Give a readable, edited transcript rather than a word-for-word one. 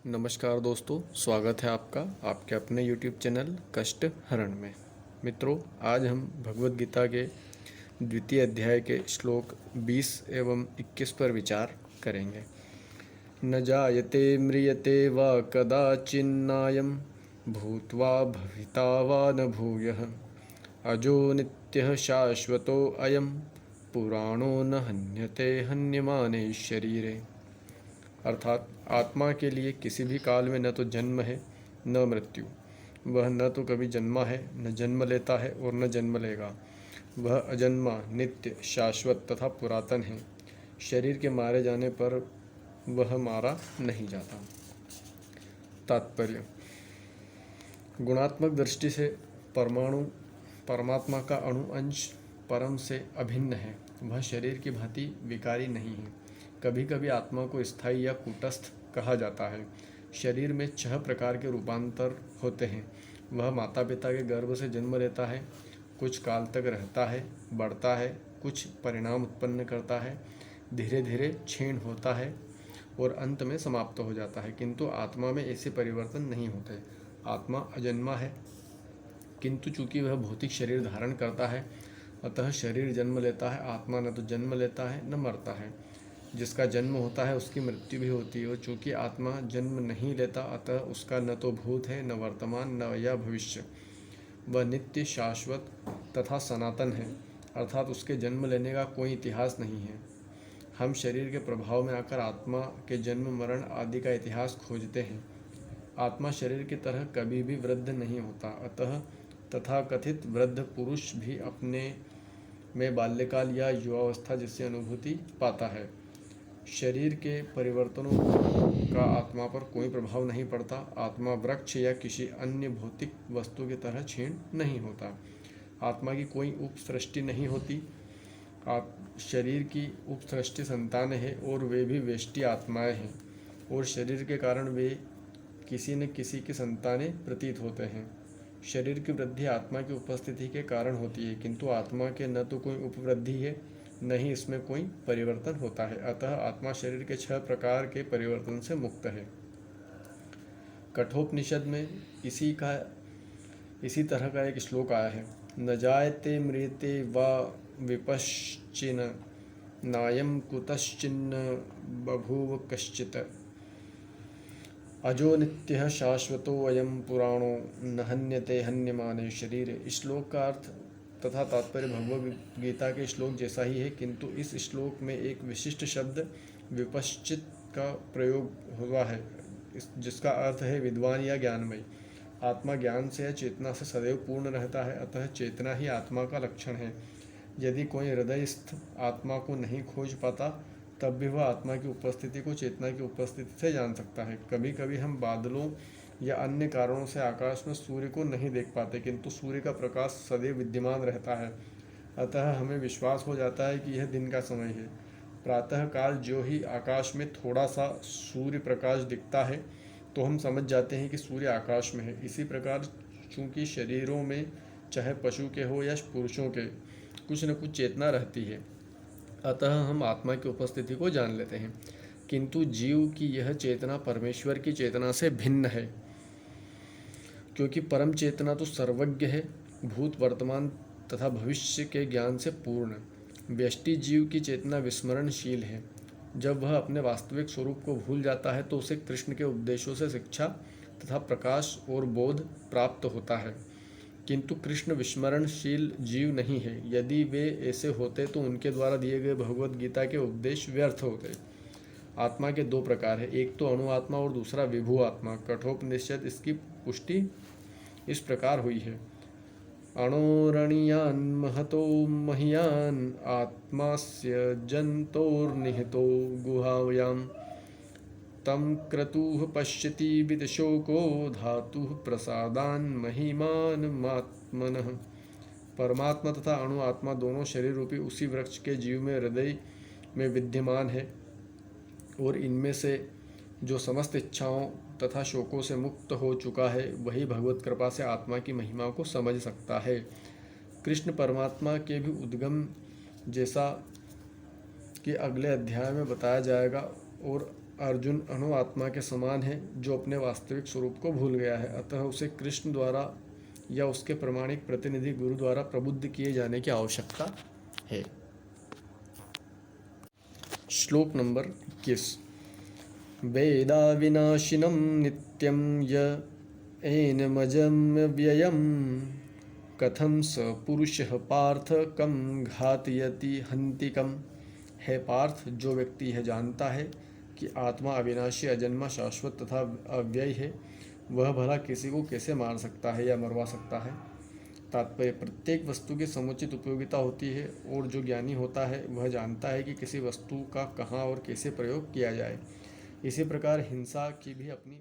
नमस्कार दोस्तों, स्वागत है आपका आपके अपने YouTube चैनल कष्ट हरण में। मित्रों, आज हम भगवद गीता के द्वितीय अध्याय के श्लोक 20 एवं 21 पर विचार करेंगे। न जायते म्रियते वा कदाचिन्नायं भूत्वा भविता वा न भूयः अजो नित्यः शाश्वतो अयं पुराणो न हन्यते हन्यमाने शरीरे। अर्थात आत्मा के लिए किसी भी काल में न तो जन्म है न मृत्यु। वह न तो कभी जन्मा है, न जन्म लेता है और न जन्म लेगा। वह अजन्मा, नित्य, शाश्वत तथा पुरातन है। शरीर के मारे जाने पर वह मारा नहीं जाता। तात्पर्य: गुणात्मक दृष्टि से परमाणु परमात्मा का अणु अंश परम से अभिन्न है। वह शरीर की भांति विकारी नहीं है। कभी कभी आत्मा को स्थायी या कूटस्थ कहा जाता है। शरीर में 6 प्रकार के रूपांतर होते हैं। वह माता पिता के गर्भ से जन्म लेता है, कुछ काल तक रहता है, बढ़ता है, कुछ परिणाम उत्पन्न करता है, धीरे धीरे क्षीण होता है और अंत में समाप्त हो जाता है। किंतु आत्मा में ऐसे परिवर्तन नहीं होते। आत्मा अजन्मा है, किंतु चूंकि वह भौतिक शरीर धारण करता है, अतः शरीर जन्म लेता है। आत्मा न तो जन्म लेता है न मरता है। जिसका जन्म होता है उसकी मृत्यु भी होती है। और चूंकि आत्मा जन्म नहीं लेता, अतः उसका न तो भूत है, न वर्तमान, न या भविष्य। वह नित्य, शाश्वत तथा सनातन है, अर्थात उसके जन्म लेने का कोई इतिहास नहीं है। हम शरीर के प्रभाव में आकर आत्मा के जन्म, मरण आदि का इतिहास खोजते हैं। आत्मा शरीर की तरह कभी भी वृद्ध नहीं होता। अतः तथाकथित वृद्ध पुरुष भी अपने में बाल्यकाल या युवावस्था जैसी अनुभूति पाता है। शरीर के परिवर्तनों का आत्मा पर कोई प्रभाव नहीं पड़ता। आत्मा वृक्ष या किसी अन्य भौतिक वस्तु की तरह क्षीण नहीं होता। आत्मा की कोई उपसृष्टि नहीं होती। शरीर की उपसृष्टि संतान है और वे भी वेष्टि आत्माएं हैं, और शरीर के कारण वे किसी न किसी की संतानें प्रतीत होते हैं। शरीर की वृद्धि आत्मा की उपस्थिति के कारण होती है, किंतु आत्मा के न तो कोई उपवृद्धि है, न ही इसमें कोई परिवर्तन होता है। अतः आत्मा शरीर के 6 प्रकार के परिवर्तन से मुक्त है। कठोपनिषद में इसी तरह का एक श्लोक आया है। न जायते म्रियते वा विपश्चिन नायं कुतश्चिन्न बभूव कश्चित् अजो नित्यः शाश्वतो अयं पुराणो न हन्यते हन्यमाने शरीरे। इस श्लोक का अर्थ तथा तात्पर्य भगवद गीता के श्लोक जैसा ही है, किंतु इस श्लोक में एक विशिष्ट शब्द विपश्चित का प्रयोग हुआ है, जिसका अर्थ है विद्वान या ज्ञानमय। आत्मा ज्ञान से या चेतना से सदैव पूर्ण रहता है, अतः चेतना ही आत्मा का लक्षण है। यदि कोई हृदयस्थ आत्मा को नहीं खोज पाता, तब भी वह आत्मा की उपस्थिति को चेतना की उपस्थिति से जान सकता है। कभी कभी हम बादलों या अन्य कारणों से आकाश में सूर्य को नहीं देख पाते, किंतु सूर्य का प्रकाश सदैव विद्यमान रहता है। अतः हमें विश्वास हो जाता है कि यह दिन का समय है। प्रातः काल जो ही आकाश में थोड़ा सा सूर्य प्रकाश दिखता है, तो हम समझ जाते हैं कि सूर्य आकाश में है। इसी प्रकार चूंकि शरीरों में, चाहे पशु के हो या पुरुषों के, कुछ न कुछ चेतना रहती है, अतः हम आत्मा की उपस्थिति को जान लेते हैं। किंतु जीव की यह चेतना परमेश्वर की चेतना से भिन्न है, क्योंकि परम चेतना तो सर्वज्ञ है, भूत, वर्तमान तथा भविष्य के ज्ञान से पूर्ण। व्यष्टि जीव की चेतना विस्मरणशील है। जब वह अपने वास्तविक स्वरूप को भूल जाता है, तो उसे कृष्ण के उपदेशों से शिक्षा तथा प्रकाश और बोध प्राप्त होता है। किंतु कृष्ण विस्मरणशील जीव नहीं है। यदि वे ऐसे होते तो उनके द्वारा दिए गए भगवद गीता के उपदेश व्यर्थ होते। आत्मा के 2 प्रकार है, एक तो अणु आत्मा और दूसरा विभू आत्मा। कठोपनिषद इसकी पुष्टि इस प्रकार हुई है। अणोरणीयान महतो महीयान आत्मास्य जंतोर्निहितो गुहायाम तम क्रतुः पश्यति विदशोको धातुः प्रसादान महिमानमात्मनः। परमात्मा तथा अणु आत्मा दोनों शरीर रूपी उसी वृक्ष के जीव में, हृदय में विद्यमान है, और इनमें से जो समस्त इच्छाओं तथा शोकों से मुक्त हो चुका है, वही भगवत कृपा से आत्मा की महिमा को समझ सकता है। कृष्ण परमात्मा के भी उद्गम, जैसा कि अगले अध्याय में बताया जाएगा, और अर्जुन अणु आत्मा के समान है जो अपने वास्तविक स्वरूप को भूल गया है, अतः उसे कृष्ण द्वारा या उसके प्रमाणिक प्रतिनिधि गुरु द्वारा प्रबुद्ध किए जाने की आवश्यकता है। श्लोक नंबर 21। वेदा विनाशिनं नित्यं य एनमजमव्ययं कथं स पुरुषः पार्थ कं घातयति हन्तिकम्। है पार्थ, जो व्यक्ति यह जानता है कि आत्मा अविनाशी, अजन्मा, शाश्वत तथा अव्यय है, वह भला किसी को कैसे मार सकता है या मरवा सकता है। तात्पर्य, प्रत्येक वस्तु की समुचित उपयोगिता होती है और जो ज्ञानी होता है वह जानता है कि किसी वस्तु का कहाँ और कैसे प्रयोग किया जाए। इसी प्रकार हिंसा की भी अपनी